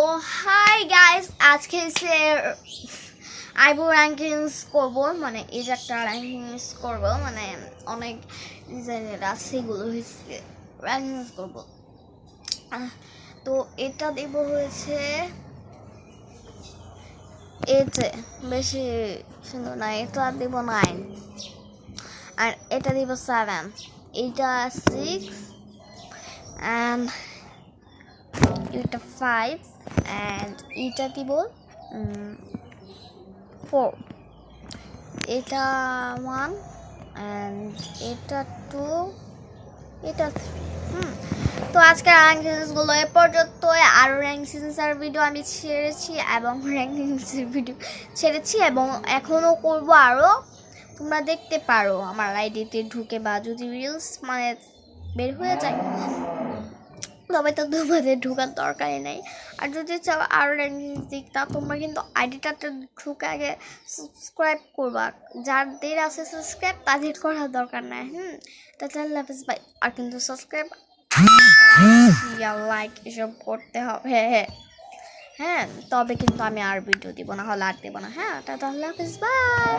তো hi guys, আজকে হচ্ছে আইবো র্যাঙ্কিংস করব, মানে এই যে একটা র্যাঙ্কিংস করব, মানে অনেক ডিজাইনের আছে সেগুলো হচ্ছে র্যাঙ্কিংস করব। তো এটা দেব হয়েছে এতে বেশি সুন্দর না, এটা দেব 9 আর এটা দেব 7, এটা 6 and এটা 5 and এটা দিব 4, এটা 1 and এটা 2, এটা 3। তো আজকের র্যাঙ্কিংসগুলো এ পর্যন্ত। আরও র্যাঙ্কিংসের ভিডিও আমি ছেড়েছি এবং র্যাঙ্কিংসের ভিডিও ছেড়েছি এবং এখনও করব আরও। তোমরা দেখতে পারো আমার আইডিতে ঢুকে, বা যদি রিলস মানে বের হয়ে যায় তবে তো তোমাদের ঢোকার দরকারই নেই। আর যদি চাও আরও র্যাঙ্কিংস দিকটা, তোমরা কিন্তু আইডিটাতে ঢুকে আগে সাবস্ক্রাইব করবা। যাদের আছে সাবস্ক্রাইব তাদের করার দরকার নাই। তাহলে হাফেজ ভাই। আর কিন্তু সাবস্ক্রাইব লাইক এসব করতে হবে। হ্যাঁ, তবে কিন্তু আমি আর ভিডিও দিব না, হলে আর দেবো না। হ্যাঁ, তাহলে হাফেজ, বাই।